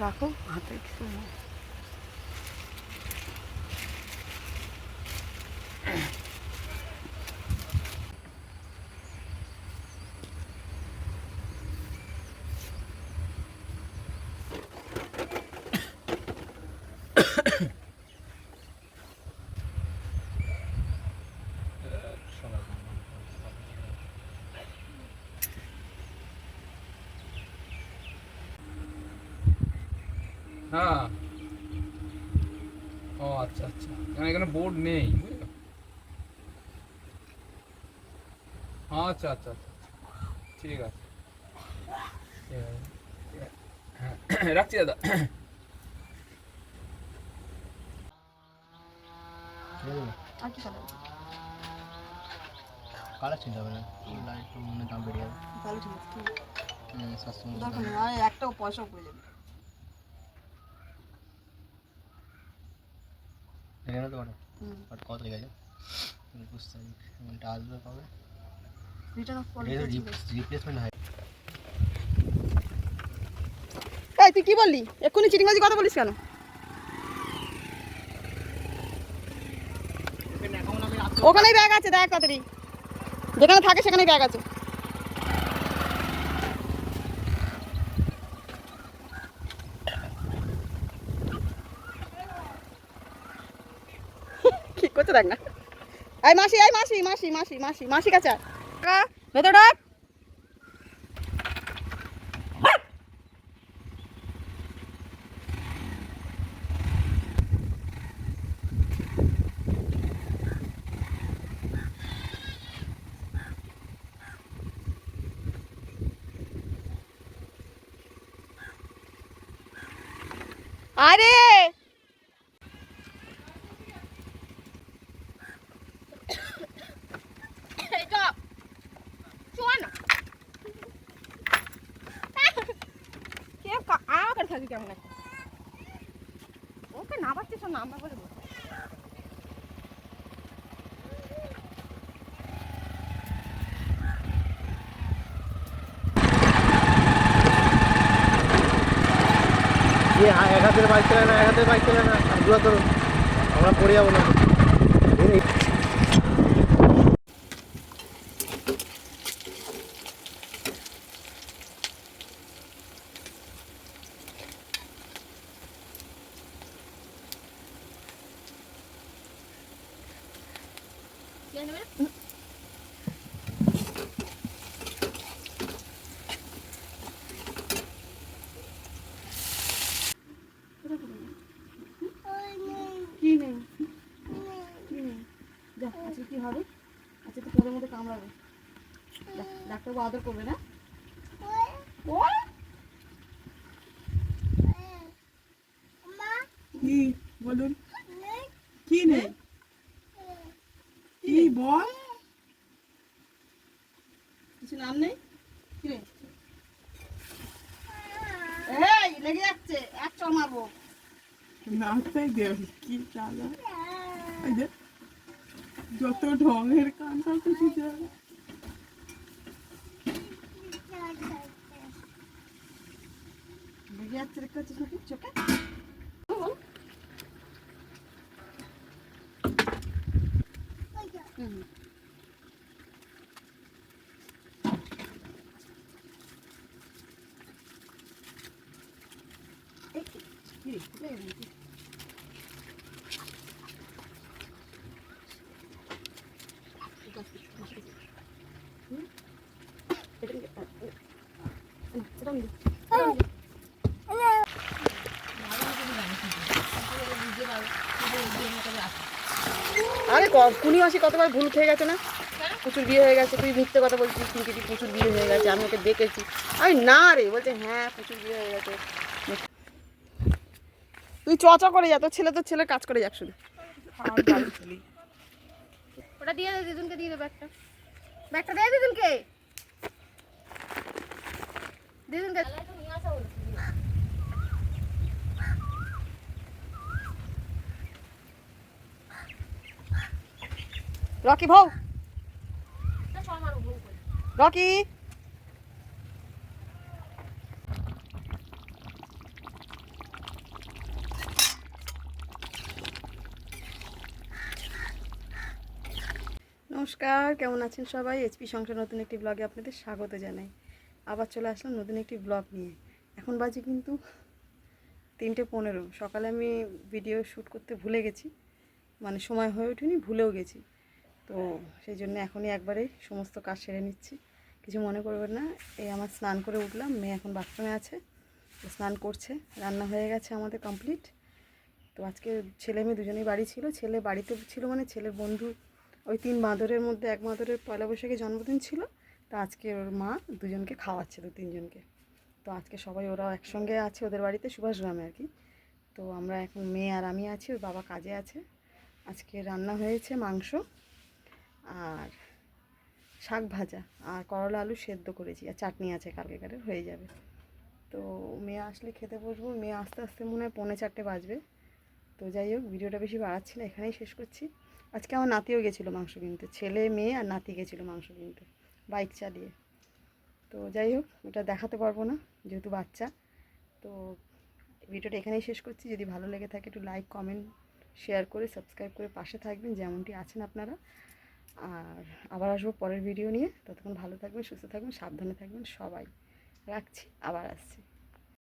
রাখো হাতে কিছু হ্যাঁ। ও আচ্ছা আচ্ছা, এখানে বোর্ড নেই। আচ্ছা আচ্ছা আচ্ছা, ঠিক আছে ঠিক আছে। হ্যাঁ রাখছি দাদা। আর কি খাবে? কালার চিন্তা হবে না, লাইট মানে দাম বেড়ে যাবে। তাহলে ঠিক আছে, সস্তা দরকার নেই, আর একটাও পয়সাও পড়ে যাবে। এখানে তো বাট কত লেগে যায় বুঝতে পারি। এটা আসবে কবে? রিটার্ন অফ এটা পলিসি। রিপ্লেসমেন্ট হয়। এই তুই কি বললি? এক্ষুনি চিটিংবাজি কথা বলিস কেন? ওখানেই ব্যাগ আছে, দেখ তাড়াতাড়ি। যেখানে থাকে সেখানেই ব্যাগ আছে। কি করছে দেখ না। এই মাসি, এই মাসি মাসি মাসি মাসি মাসি কাছে আয়। ভেতর ডাক। আরে কেমন একটা ওকে না পারছিস না আমরা বলে বলছি। এক হাতের বাইক চালায় না, এক হাতের বাইক চালায় না, দূরা করুন, আমরা পড়ে যাবো না। কি নেই কি নেই যা আজকে কি হবে? আজকে তো তোদের মধ্যে কামড়াবে, ডাক্তারবাবু আদর করবে না? কি বলুন, কি নেই, কি বল? কিছু নাম নেই, কি নেই? এই লেগে যাচ্ছে, এক চড় মারবো। নাচটাই দেখ কি চালা, এই যে যত ঢঙের কান্না খুশি যায়। লেগে যাচ্ছে, দেখতে পাচ্ছিস নাকি চোখে? হুম আরে কুনি মাসি কতবার ভুল খেয়ে গেছে না, প্রচুর বিয়ে হয়ে গেছে। তুই মিথ্যে কথা বলছিস, কিন্তু কি প্রচুর বিয়ে হয়ে গেছে, আমি ওকে দেখেছি। আমি না রে, বলছে হ্যাঁ প্রচুর বিয়ে হয়ে গেছে। তুই চ করে যা, তোর ছেলে কাজ করে যাক শুধু। ওটা দিয়ে দে, দিদুনকে দিয়ে দে ব্যাগটা, ব্যাগটা দিয়ে দিদুনকে, দিদুনকে নিয়ে আসা বলেছি। রকি ভাউ, রকি নমস্কার, কেমন আছেন সবাই? এইচপি সংসার নতুন একটি ব্লগে আপনাদের স্বাগত জানাই। আবার চলে আসলাম নতুন একটি ব্লগ নিয়ে। এখন বাজে কিন্তু 3:15। সকালে আমি ভিডিও শ্যুট করতে ভুলে গেছি, মানে সময় হয়ে ওঠেনি, ভুলেও গেছি। তো সেই জন্য এখনই একবারে সমস্ত কাজ সেরে নিচ্ছি, কিছু মনে করবেন না। এই আমার স্নান করে উঠলাম, মেয়ে এখন বাথরুমে আছে, তো স্নান করছে। রান্না হয়ে গেছে আমাদের কমপ্লিট। তো আজকে ছেলে মেয়ে দুজনেই বাড়ি ছিল। ছেলে বাড়িতে ছিল মানে ছেলের বন্ধু, ওই 3 বাঁদরের মধ্যে এক বাঁদরের পয়লা বৈশাখে জন্মদিন ছিল। তো আজকে ওর মা দুজনকে খাওয়াচ্ছে, 2-3 জনকে। তো আজকে সবাই ওরা একসঙ্গে আছে ওদের বাড়িতে, সুভাষ গ্রামে আর কি। তো আমরা এখন মেয়ে আর আমি আছি, ওর বাবা কাজে আছে। আজকে রান্না হয়েছে মাংস আর শাক ভাজা আর করলা আলু সেদ্ধ করেছি, আর চাটনি আছে কালকেকারের, হয়ে যাবে। তো মেয়ে আসলে খেতে বসবো। মেয়ে আস্তে আস্তে মনে হয় 3:45 বাজবে। তো যাই হোক, ভিডিওটা বেশি বাড়াচ্ছি না, এখানেই শেষ করছি। আজকে আমার নাতিও গেছিলো মাংস কিনতে, ছেলে মেয়ে আর নাতি গেছিলো মাংস কিনতে বাইক চালিয়ে। তো যাই হোক, ওটা দেখাতে পারবো না যেহেতু বাচ্চা। তো ভিডিওটা এখানেই শেষ করছি। যদি ভালো লেগে থাকে একটু লাইক, কমেন্ট, শেয়ার করে সাবস্ক্রাইব করে পাশে থাকবেন যেমনটি আছেন আপনারা। আর আবার আসবো পরের ভিডিও নিয়ে। ততক্ষণ ভালো থাকবেন, সুস্থ থাকবেন, সাবধানে থাকবেন সবাই। রাখছি, আবার আসছি।